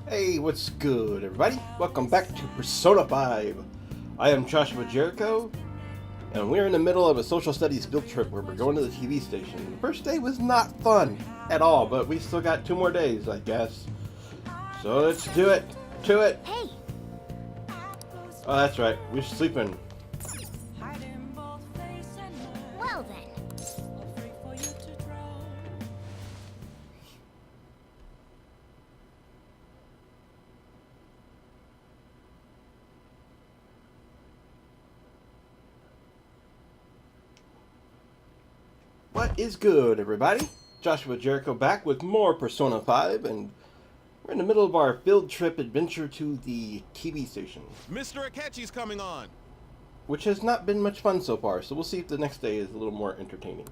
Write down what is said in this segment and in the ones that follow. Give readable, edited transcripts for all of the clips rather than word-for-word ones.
Hey, what's good, everybody? Welcome back to Persona 5. I am Joshua Jericho, and we're in the middle of a social studies field trip where we're going to the TV station. The first day was not fun at all, but we still got 2 more days, I guess. So let's do it. To it. Hey. Oh, that's right. We're sleeping. Well then. What is good, everybody? Joshua Jericho back with more Persona 5, and we're in the middle of our field trip adventure to the TV station, Mr. Akechi's coming on. which has not been much fun so far, so we'll see if the next day is a little more entertaining.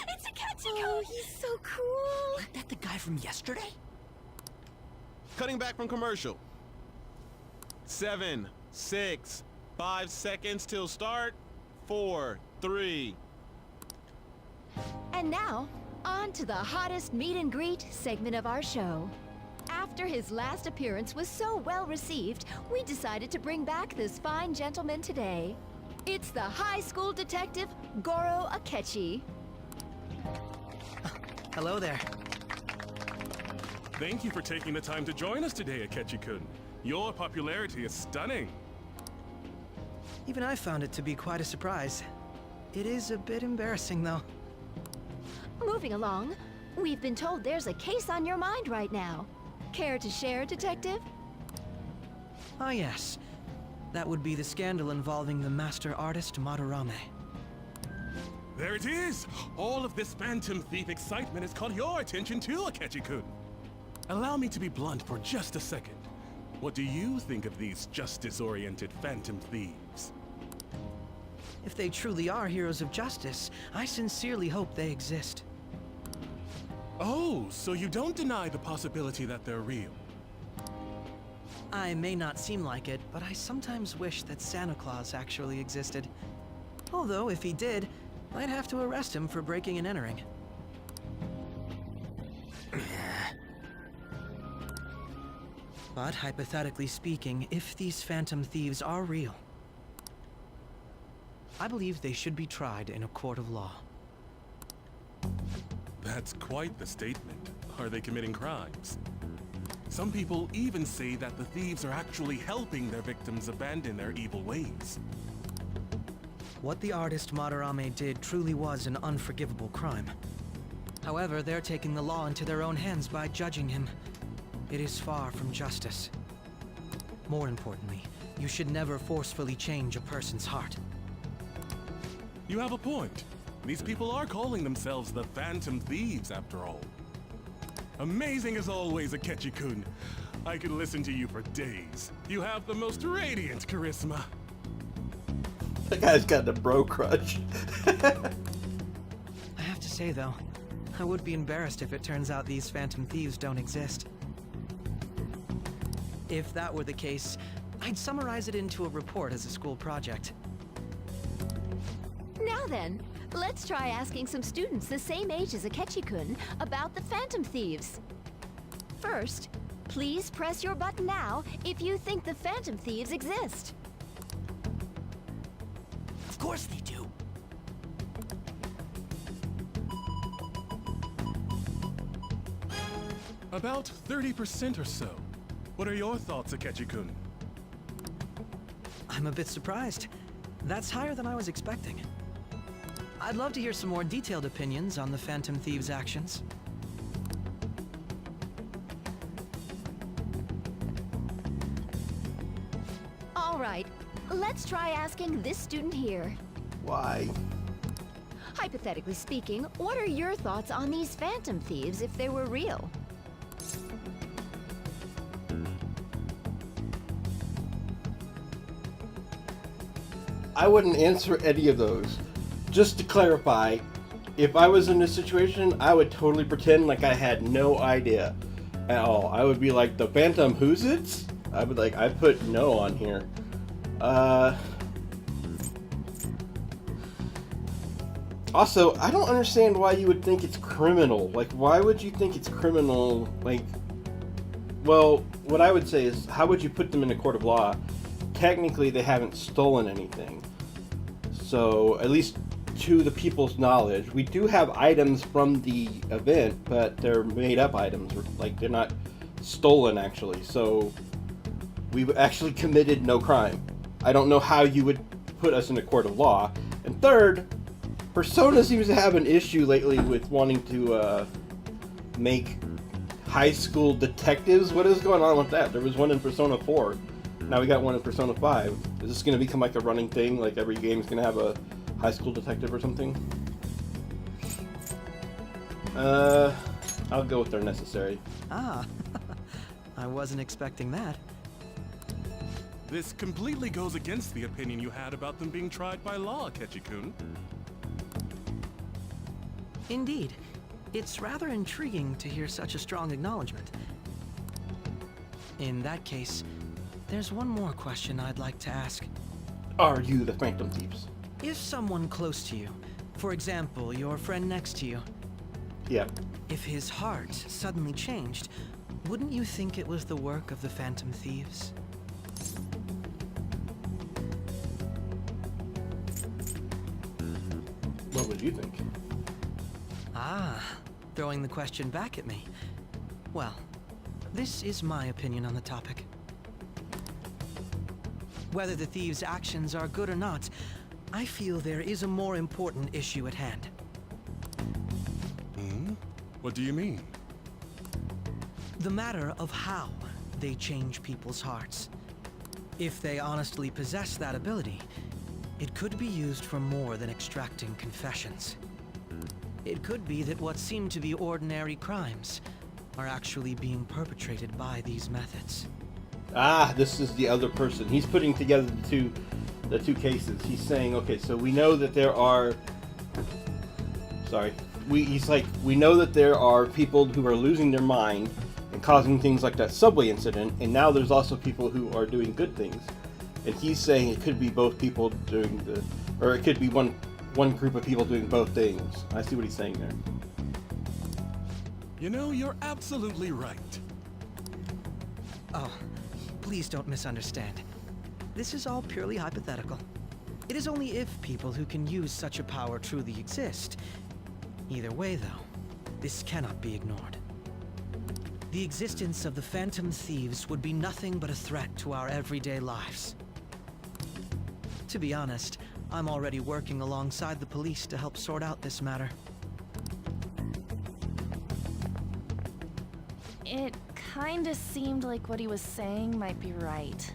It's Akechi! Oh, he's so cool! Isn't that the guy from yesterday? Cutting back from commercial. 7, 6, 5 seconds till start. 4, 3. And now, on to the hottest meet and greet segment of our show. After his last appearance was so well received, we decided to bring back this fine gentleman today. It's the high school detective, Goro Akechi. Hello there. Thank you for taking the time to join us today, Akechi-kun. Your popularity is stunning. Even I found it to be quite a surprise. It is a bit embarrassing, though. Moving along, we've been told there's a case on your mind right now. Care to share, detective? Ah, yes. That would be the scandal involving the master artist Madarame. There it is! All of this Phantom Thief excitement has caught your attention too, Akechi-kun. Allow me to be blunt for just a second. What do you think of these justice-oriented Phantom Thieves? If they truly are heroes of justice, I sincerely hope they exist. Oh, so you don't deny the possibility that they're real? I may not seem like it, but I sometimes wish that Santa Claus actually existed. Although, if he did, I'd have to arrest him for breaking and entering. But hypothetically speaking, if these Phantom Thieves are real, I believe they should be tried in a court of law. That's quite the statement. Are they committing crimes? Some people even say that the thieves are actually helping their victims abandon their evil ways. What the artist Madarame did truly was an unforgivable crime. However, they're taking the law into their own hands by judging him. It is far from justice. More importantly, you should never forcefully change a person's heart. You have a point. These people are calling themselves the Phantom Thieves, after all. Amazing as always, Akechi-kun. I could listen to you for days. You have the most radiant charisma. That guy's got the bro crush. I have to say, though, I would be embarrassed if it turns out these Phantom Thieves don't exist. If that were the case, I'd summarize it into a report as a school project. Now then, let's try asking some students the same age as Akechi-kun about the Phantom Thieves. First, please press your button now if you think the Phantom Thieves exist. Of course they do. About 30% or so. What are your thoughts, Akechi-kun? I'm a bit surprised. That's higher than I was expecting. I'd love to hear some more detailed opinions on the Phantom Thieves' actions. All right, let's try asking this student here. Why? Hypothetically speaking, what are your thoughts on these Phantom Thieves if they were real? I wouldn't answer any of those. Just to clarify, if I was in this situation, I would totally pretend like I had no idea at all. I would be like, the Phantom who's it? I would I put no on here. Also, I don't understand why you would think it's criminal. Like, why would you think it's criminal? Like, well, what I would say is, how would you put them in a court of law? Technically, they haven't stolen anything. So, at least to the people's knowledge, we do have items from the event, but they're made-up items. Like, they're not stolen, actually. So, we've actually committed no crime. I don't know how you would put us in a court of law. And third, Persona seems to have an issue lately with wanting to make high school detectives. What is going on with that? There was one in Persona 4. Now we got one in Persona 5. Is this going to become like a running thing? Like every game's going to have a high school detective or something? I'll go with they're necessary. Ah, I wasn't expecting that. This completely goes against the opinion you had about them being tried by law, Akechi-kun. Indeed. It's rather intriguing to hear such a strong acknowledgement. In that case, there's one more question I'd like to ask. Are you the Phantom Thieves? If someone close to you, for example, your friend next to you, Yeah. if his heart suddenly changed, wouldn't you think it was the work of the Phantom Thieves? What would you think? Ah, throwing the question back at me. Well, this is my opinion on the topic. Whether the thieves' actions are good or not, I feel there is a more important issue at hand. Hmm? What do you mean? The matter of how they change people's hearts. If they honestly possess that ability, it could be used for more than extracting confessions. It could be that what seem to be ordinary crimes are actually being perpetrated by these methods. Ah, this is the other person. He's putting together the two cases. He's saying, okay, so we know that there are... Sorry. He's like, we know that there are people who are losing their mind and causing things like that subway incident, and now there's also people who are doing good things. And he's saying it could be both people doing the... Or it could be one group of people doing both things. I see what he's saying there. You know, you're absolutely right. Oh, please don't misunderstand. This is all purely hypothetical. It is only if people who can use such a power truly exist. Either way, though, this cannot be ignored. The existence of the Phantom Thieves would be nothing but a threat to our everyday lives. To be honest, I'm already working alongside the police to help sort out this matter. It kinda seemed like what he was saying might be right.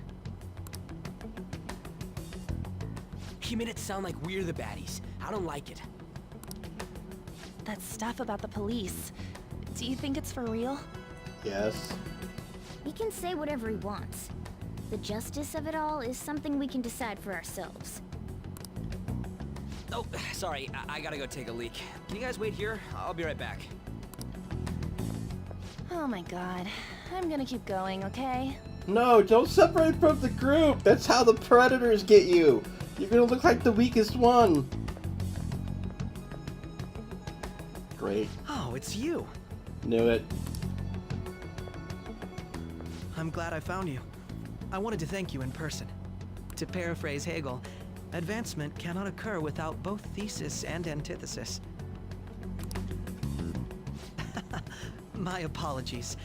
He made it sound like we're the baddies. I don't like it. That stuff about the police. Do you think it's for real? Yes. He can say whatever he wants. The justice of it all is something we can decide for ourselves. Oh, sorry. I gotta go take a leak. Can you guys wait here? I'll be right back. Oh my god. I'm gonna keep going, okay? No, don't separate from the group. That's how the predators get you. You're gonna look like the weakest one. Great. Oh, it's you. Knew it. I'm glad I found you. I wanted to thank you in person. To paraphrase Hegel, advancement cannot occur without both thesis and antithesis. My apologies.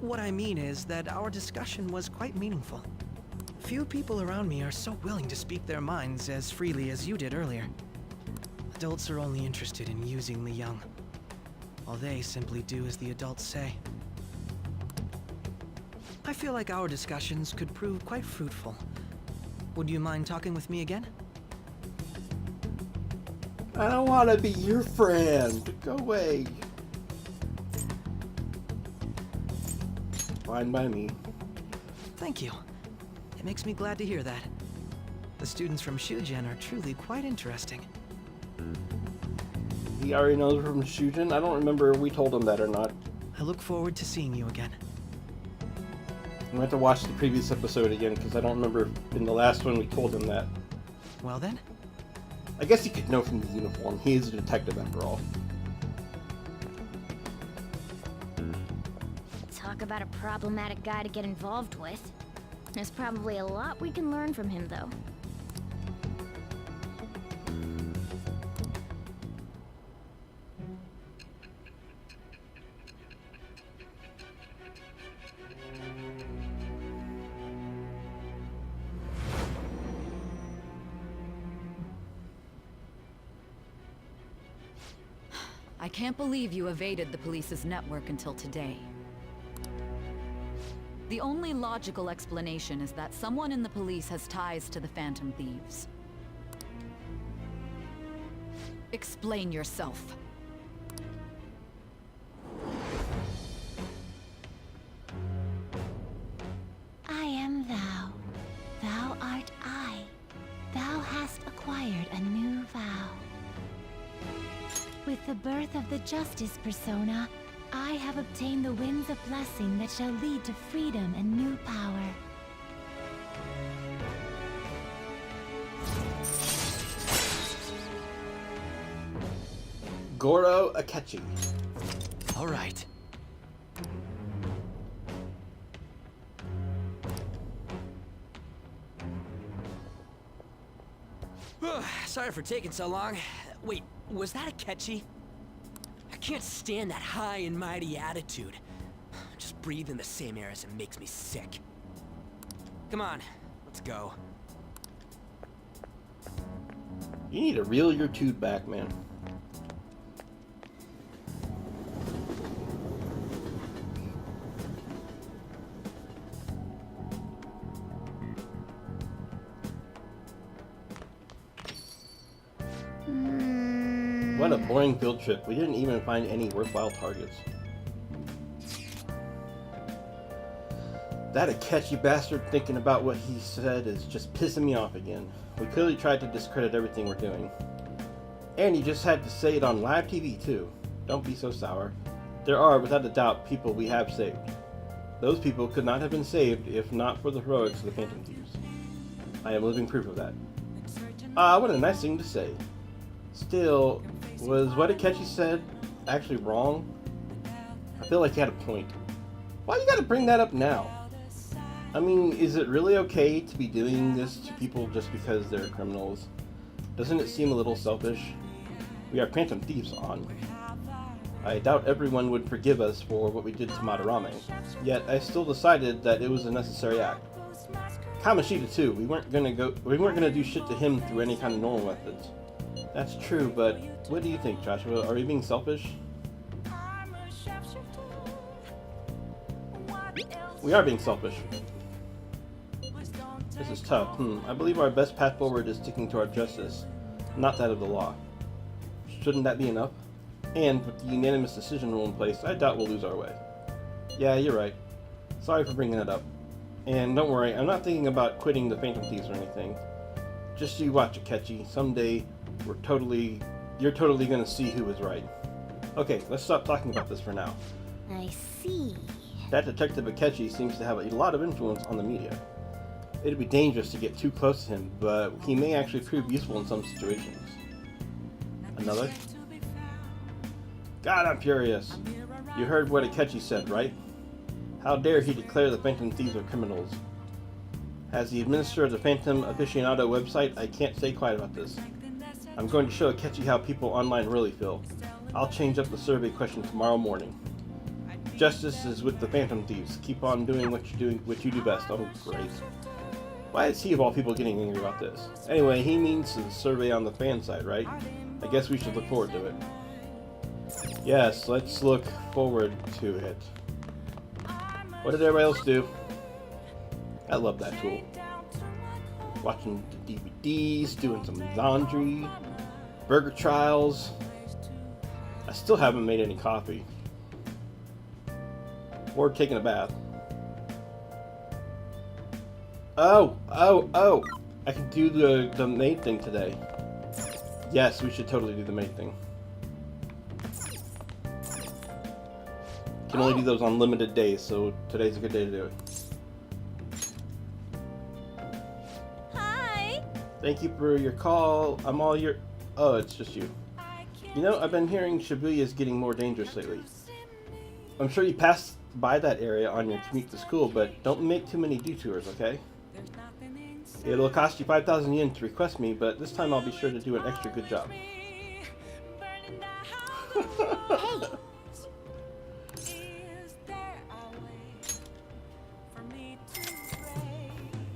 What I mean is that our discussion was quite meaningful. Few people around me are so willing to speak their minds as freely as you did earlier. Adults are only interested in using the young, while they simply do as the adults say. I feel like our discussions could prove quite fruitful. Would you mind talking with me again? I don't want to be your friend. Go away. Fine by me. Thank you. It makes me glad to hear that. The students from Shugen are truly quite interesting. He already knows from Shujin. I don't remember if we told him that or not. I look forward to seeing you again. I'm going to have to watch the previous episode again because I don't remember in the last one we told him that. Well then, I guess you could know from his uniform. He is a detective after all. Talk about a problematic guy to get involved with. There's probably a lot we can learn from him, though. I can't believe you evaded the police's network until today. The only logical explanation is that someone in the police has ties to the Phantom Thieves. Explain yourself. I am thou. Thou art I. Thou hast acquired a new vow. With the birth of the Justice persona, I have obtained the winds of blessing that shall lead to freedom and new power. Goro Akechi. All right. Sorry for taking so long. Wait, was that Akechi? I can't stand that high and mighty attitude. Just breathing the same air as him makes me sick. Come on, let's go. You need to reel your tooth back, man. What a boring field trip. We didn't even find any worthwhile targets. That Akechi bastard thinking about what he said is just pissing me off again. We clearly tried to discredit everything we're doing. And he just had to say it on live TV too. Don't be so sour. There are, without a doubt, people we have saved. Those people could not have been saved if not for the heroics of the Phantom Thieves. I am living proof of that. What a nice thing to say. Still, was what Akechi said actually wrong? I feel like he had a point. Why you gotta bring that up now? I mean, is it really okay to be doing this to people just because they're criminals? Doesn't it seem a little selfish? We are Phantom Thieves on. I doubt everyone would forgive us for what we did to Madarame, yet I still decided that it was a necessary act. Kamoshida too, we weren't gonna do shit to him through any kind of normal methods. That's true, but what do you think, Joshua? Are we being selfish? We are being selfish. This is tough. I believe our best path forward is sticking to our justice, not that of the law. Shouldn't that be enough? And with the unanimous decision rule in place, I doubt we'll lose our way. Yeah, you're right. Sorry for bringing it up. And don't worry, I'm not thinking about quitting the Phantom Thieves or anything. Just you watch, Akechi. Someday, you're totally gonna see who was right. Okay, let's stop talking about this for now. I see. That Detective Akechi seems to have a lot of influence on the media. It'd be dangerous to get too close to him, but he may actually prove useful in some situations. Another? God, I'm furious. You heard what Akechi said, right? How dare he declare the Phantom Thieves are criminals? As the administrator of the Phantom Aficionado website, I can't stay quiet about this. I'm going to show Akechi how people online really feel. I'll change up the survey question tomorrow morning. Justice is with the Phantom Thieves. Keep on doing what you do best. Oh, great. Why is he of all people getting angry about this? Anyway, he means the survey on the fan side, right? I guess we should look forward to it. Yes, let's look forward to it. What did everybody else do? I love that tool. Watching the DVDs, doing some laundry, burger trials. I still haven't made any coffee. Or taking a bath. Oh! I can do the maid thing today. Yes, we should totally do the maid thing. Can only do those on limited days, so today's a good day to do it. Hi! Thank you for your call. I'm all Oh, it's just you. You know, I've been hearing Shibuya is getting more dangerous lately. I'm sure you passed by that area on your commute to school, but don't make too many detours, okay? It'll cost you 5,000 yen to request me, but this time I'll be sure to do an extra good job.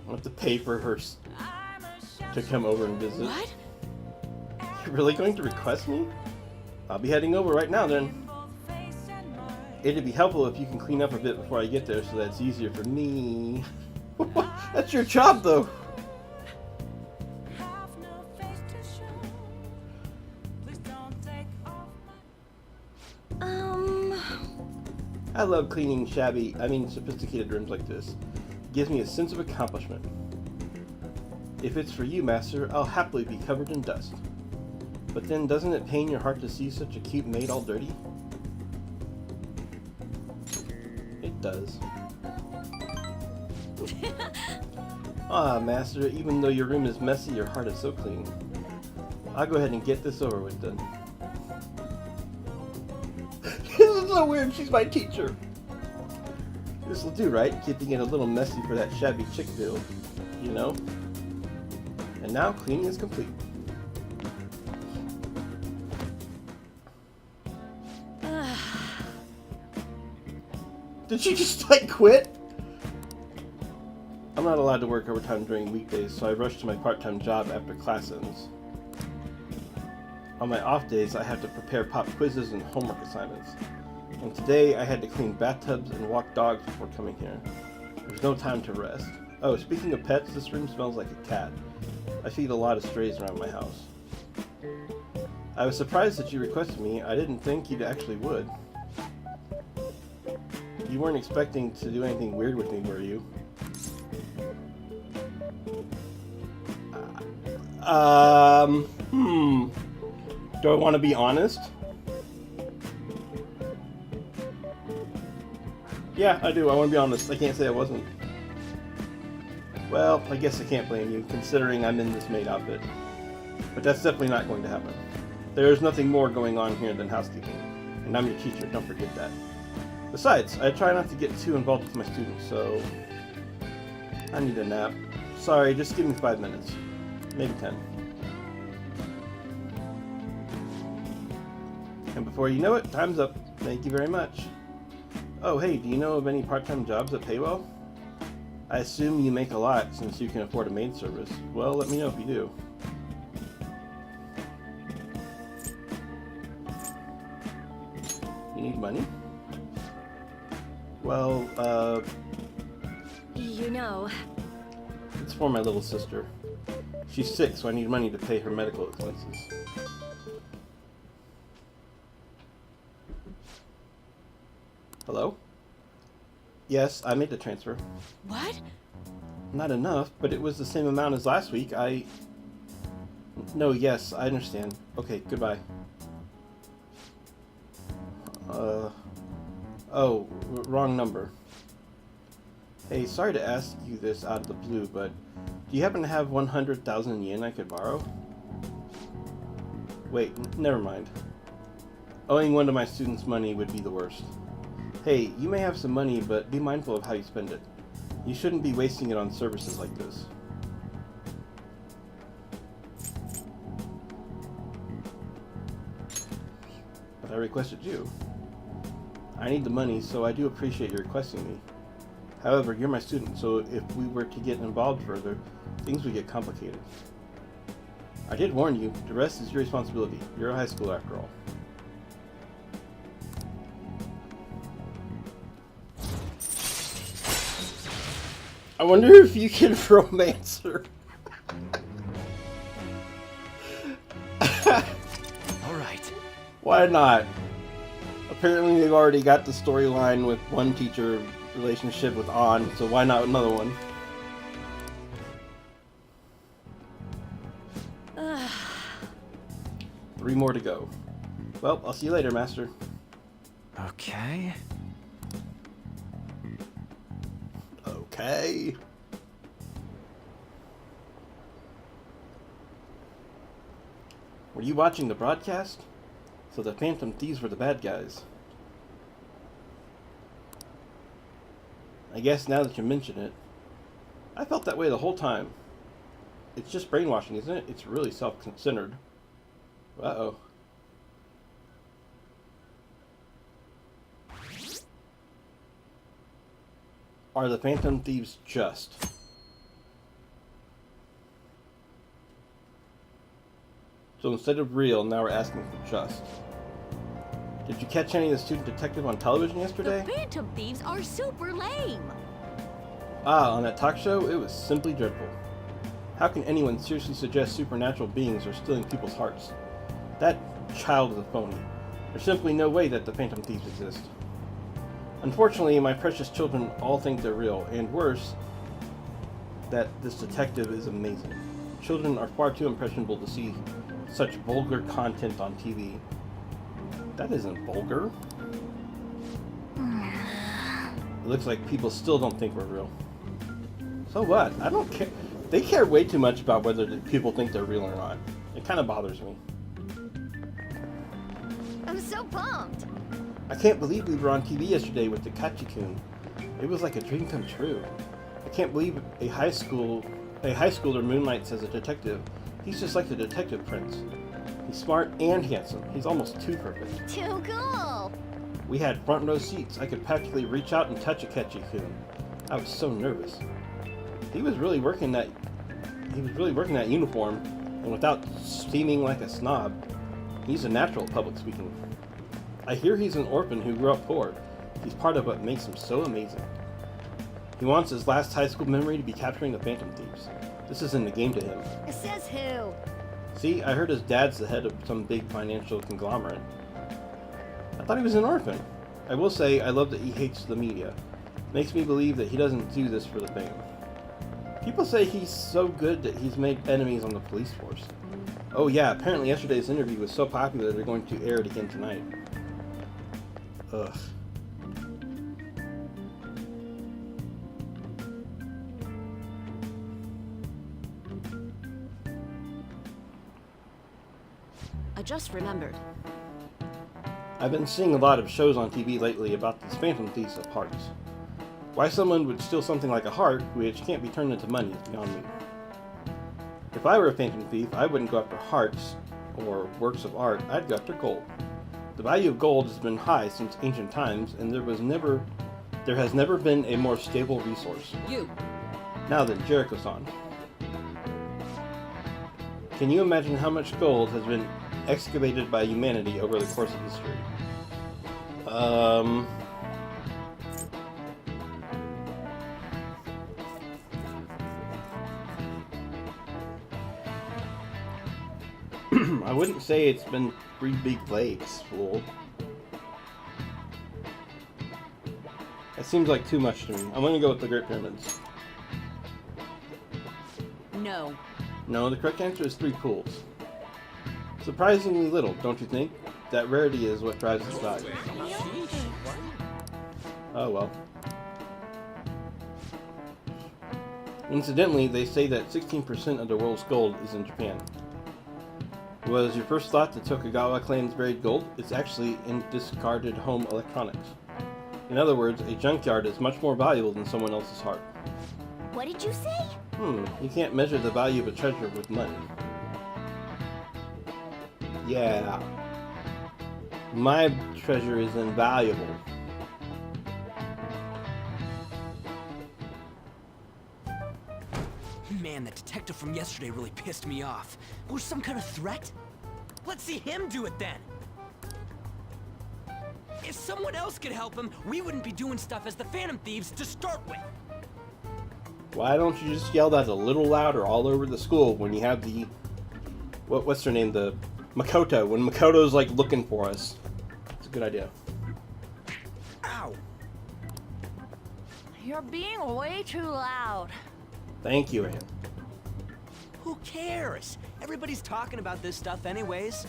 I'll have to pay for her to come over and visit. What? You're really going to request me? I'll be heading over right now then. It'd be helpful if you can clean up a bit before I get there so that it's easier for me. That's your job though. I love cleaning sophisticated rooms like this. It gives me a sense of accomplishment. If it's for you, Master, I'll happily be covered in dust. But then doesn't it pain your heart to see such a cute maid all dirty? It does. Ah, Master, even though your room is messy, your heart is so clean. I'll go ahead and get this over with then. This is so weird, she's my teacher. This'll do, right? Keeping it a little messy for that shabby chick bill, you know? And now cleaning is complete. Did she just like quit? I'm not allowed to work overtime during weekdays, so I rush to my part-time job after class ends. On my off days, I have to prepare pop quizzes and homework assignments. And today, I had to clean bathtubs and walk dogs before coming here. There's no time to rest. Oh, speaking of pets, this room smells like a cat. I feed a lot of strays around my house. I was surprised that you requested me. I didn't think you actually would. You weren't expecting to do anything weird with me, were you? Do I want to be honest? Yeah, I do. I want to be honest. I can't say I wasn't. Well, I guess I can't blame you, considering I'm in this maid outfit. But that's definitely not going to happen. There's nothing more going on here than housekeeping. And I'm your teacher, don't forget that. Besides, I try not to get too involved with my students, so... I need a nap. Sorry, just give me 5 minutes. Maybe 10. And before you know it, time's up. Thank you very much. Oh, hey, do you know of any part-time jobs that pay well? I assume you make a lot since you can afford a maid service. Well, let me know if you do. You need money? Well, You know... It's for my little sister. She's sick, so I need money to pay her medical expenses. Hello? Yes, I made the transfer. What? Not enough, but it was the same amount as last week. No, yes, I understand. Okay, goodbye. Oh, wrong number. Hey, sorry to ask you this out of the blue, but do you happen to have 100,000 yen I could borrow? Wait, never mind. Owing one of my students money would be the worst. Hey, you may have some money, but be mindful of how you spend it. You shouldn't be wasting it on services like this. But I requested you. I need the money, so I do appreciate you requesting me. However, you're my student, so if we were to get involved further, things would get complicated. I did warn you, the rest is your responsibility. You're a high schooler after all. I wonder if you can romance her. Alright. Why not? Apparently they've already got the storyline with one teacher relationship with An, so why not another one? Three more to go. Well, I'll see you later, Master. Okay. Okay. Were you watching the broadcast? So the Phantom Thieves were the bad guys. I guess now that you mention it, I felt that way the whole time. It's just brainwashing, isn't it? It's really self-centered. Uh-oh. Are the Phantom Thieves just? So instead of real, now we're asking for just. Did you catch any of the student detective on television yesterday? The Phantom Thieves are super lame. Ah, on that talk show, it was simply dreadful. How can anyone seriously suggest supernatural beings are stealing people's hearts? That child is a phony. There's simply no way that the Phantom Thieves exist. Unfortunately, my precious children all think they're real, and worse, that this detective is amazing. Children are far too impressionable to see such vulgar content on TV. That isn't vulgar. It looks like people still don't think we're real. So what? I don't care. They care way too much about whether people think they're real or not. It kind of bothers me. I'm so pumped. I can't believe we were on TV yesterday with the Kachikun. It was like a dream come true. I can't believe a high schooler moonlights as a detective. He's just like the detective prince. He's smart and handsome. He's almost too perfect. Too cool. We had front row seats. I could practically reach out and touch a Kachikun. I was so nervous. He was really working that uniform, and without seeming like a snob, he's a natural at public speaking. I hear he's an orphan who grew up poor. He's part of what makes him so amazing. He wants his last high school memory to be capturing the Phantom Thieves. This is in the game to him. It says who? See, I heard his dad's the head of some big financial conglomerate. I thought he was an orphan. I will say, I love that he hates the media. Makes me believe that he doesn't do this for the fame. People say he's so good that he's made enemies on the police force. Oh yeah, apparently yesterday's interview was so popular they're going to air it again tonight. Ugh. I just remembered. I've been seeing a lot of shows on TV lately about these Phantom Thieves of hearts. Why someone would steal something like a heart, which can't be turned into money, is beyond me. If I were a Phantom Thief, I wouldn't go after hearts or works of art, I'd go after gold. The value of gold has been high since ancient times, and there has never been a more stable resource. You. Now then, Jericho-san. Can you imagine how much gold has been excavated by humanity over the course of history? I wouldn't say it's been 3 big lakes, fool. That seems like too much to me. I'm gonna go with the Great Pyramids. No. No, the correct answer is 3 pools. Surprisingly little, don't you think? That rarity is what drives its value. Oh well. Incidentally, they say that 16% of the world's gold is in Japan. Was your first thought that Tokugawa claims buried gold? It's actually in discarded home electronics. In other words, a junkyard is much more valuable than someone else's heart. What did you say? You can't measure the value of a treasure with money. Yeah. My treasure is invaluable. Man, that detective from yesterday really pissed me off. Was some kind of threat? Let's see him do it then! If someone else could help him, we wouldn't be doing stuff as the Phantom Thieves to start with. Why don't you just yell that a little louder all over the school when you have the... What's her name? The Makoto. When Makoto's like looking for us. It's a good idea. Ow! You're being way too loud. Thank you, Anne. Who cares? Everybody's talking about this stuff anyways.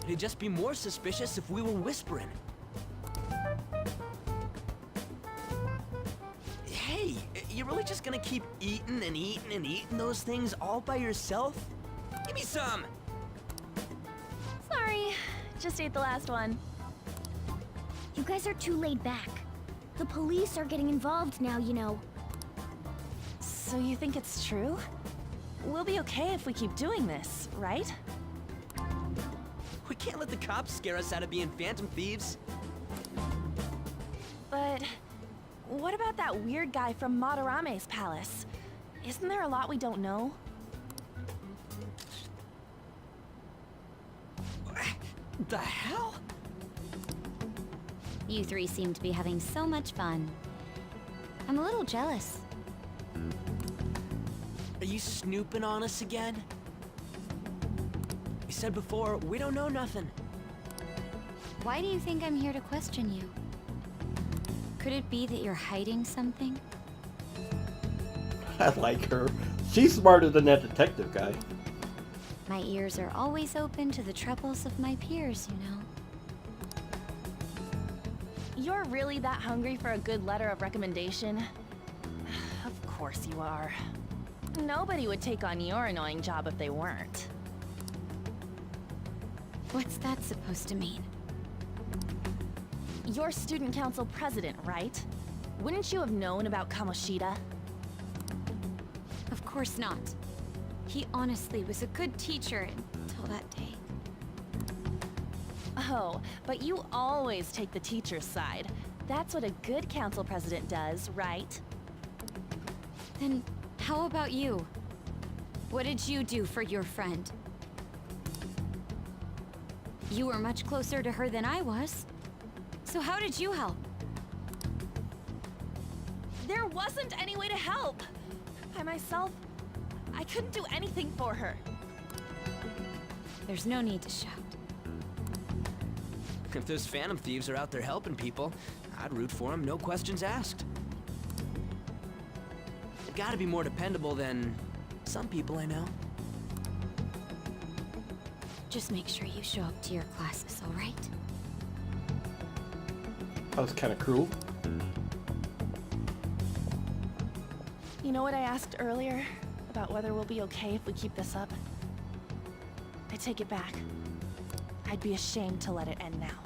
It'd just be more suspicious if we were whispering. Hey, you really just gonna keep eating and eating and eating those things all by yourself? Give me some! Just ate the last one. You guys are too laid back. The police are getting involved now, you know. So you think it's true? We'll be okay if we keep doing this, right? We can't let the cops scare us out of being phantom thieves. But what about that weird guy from Madarame's palace? Isn't there a lot we don't know? The hell? You three seem to be having so much fun. I'm a little jealous. Are you snooping on us again? You said before, we don't know nothing. Why do you think I'm here to question you? Could it be that you're hiding something? I like her. She's smarter than that detective guy. My ears are always open to the troubles of my peers, you know. You're really that hungry for a good letter of recommendation? Of course you are. Nobody would take on your annoying job if they weren't. What's that supposed to mean? You're student council president, right? Wouldn't you have known about Kamoshida? Of course not. He honestly was a good teacher until that day. Oh, but you always take the teacher's side. That's what a good council president does, right? Then how about you? What did you do for your friend? You were much closer to her than I was. So how did you help? There wasn't any way to help. By myself, I couldn't do anything for her. There's no need to shout. If those phantom thieves are out there helping people, I'd root for them, no questions asked. They've gotta be more dependable than some people I know. Just make sure you show up to your classes, all right? That was kind of cruel. You know what I asked earlier? About whether we'll be okay if we keep this up? I take it back. I'd be ashamed to let it end now.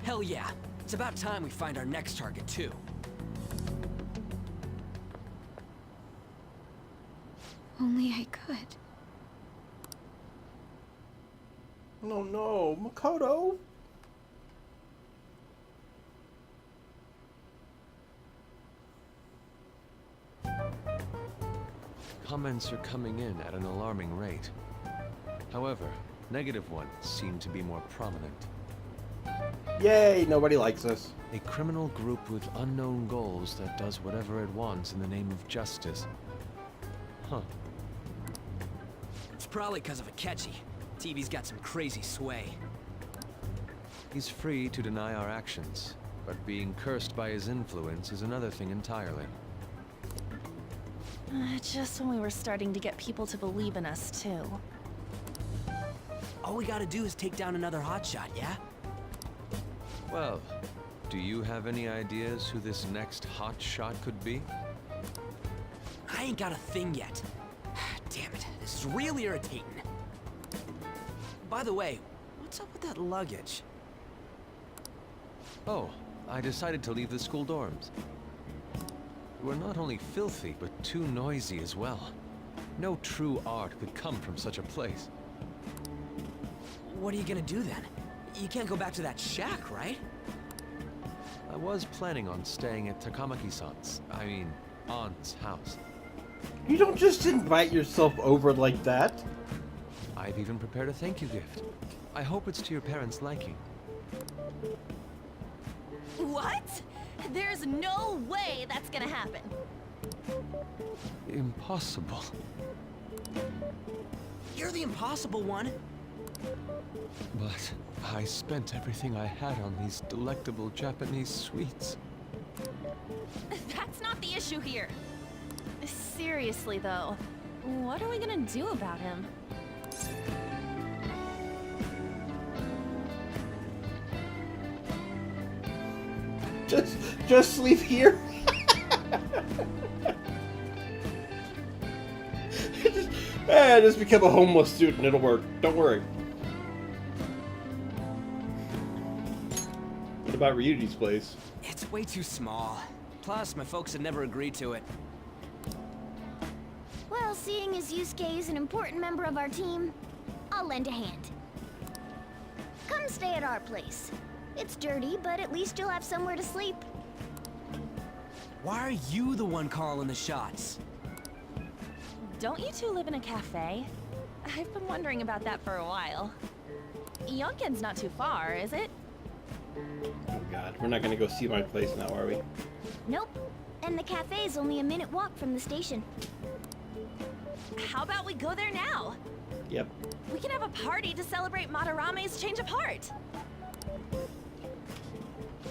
Hell yeah. It's about time we find our next target, too. Only I could. Oh no, Makoto! Comments are coming in at an alarming rate. However, negative ones seem to be more prominent. Yay, nobody likes us. A criminal group with unknown goals that does whatever it wants in the name of justice. Huh. It's probably because of Akechi. TV's got some crazy sway. He's free to deny our actions, but being cursed by his influence is another thing entirely. Just when we were starting to get people to believe in us, too. All we gotta do is take down another hotshot, yeah? Well, do you have any ideas who this next hot shot could be? I ain't got a thing yet. Damn it, this is really irritating. By the way, what's up with that luggage? Oh, I decided to leave the school dorms. We're not only filthy, but too noisy as well. No true art could come from such a place. What are you gonna do then? You can't go back to that shack, right? I was planning on staying at Takamaki-san's, aunt's house. You don't just invite yourself over like that. I've even prepared a thank you gift. I hope it's to your parents' liking. What? There's no way that's gonna happen. Impossible. You're the impossible one. But I spent everything I had on these delectable Japanese sweets. That's not the issue here. Seriously, though, what are we gonna do about him? Just sleep here. Just become a homeless student. It'll work. Don't worry. about Ryuji's place. It's way too small. Plus, my folks had never agreed to it. Well, seeing as Yusuke is an important member of our team, I'll lend a hand. Come stay at our place. It's dirty, but at least you'll have somewhere to sleep. Why are you the one calling the shots? Don't you two live in a cafe? I've been wondering about that for a while. Yonken's not too far, is it? Oh god, we're not gonna go see my place now, are we? Nope. And the cafe's only a minute walk from the station. How about we go there now? Yep. We can have a party to celebrate Madarame's change of heart.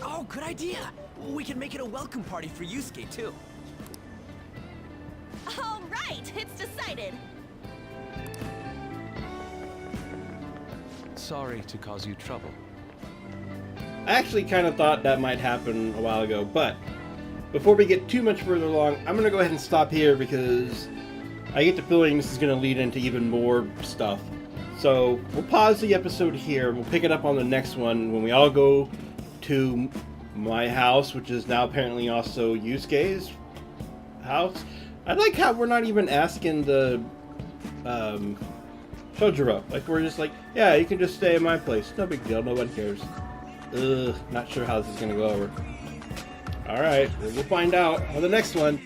Oh, good idea! We can make it a welcome party for Yusuke, too. All right, it's decided. Sorry to cause you trouble. I actually kind of thought that might happen a while ago, but before we get too much further along, I'm going to go ahead and stop here because I get the feeling this is going to lead into even more stuff. So we'll pause the episode here, and we'll pick it up on the next one when we all go to my house, which is now apparently also Yusuke's house. I like how we're not even asking the Shojiro. Like, we're just like, yeah, you can just stay in my place. No big deal. No one cares. Ugh, not sure how this is going to go over. Alright, we'll find out on the next one.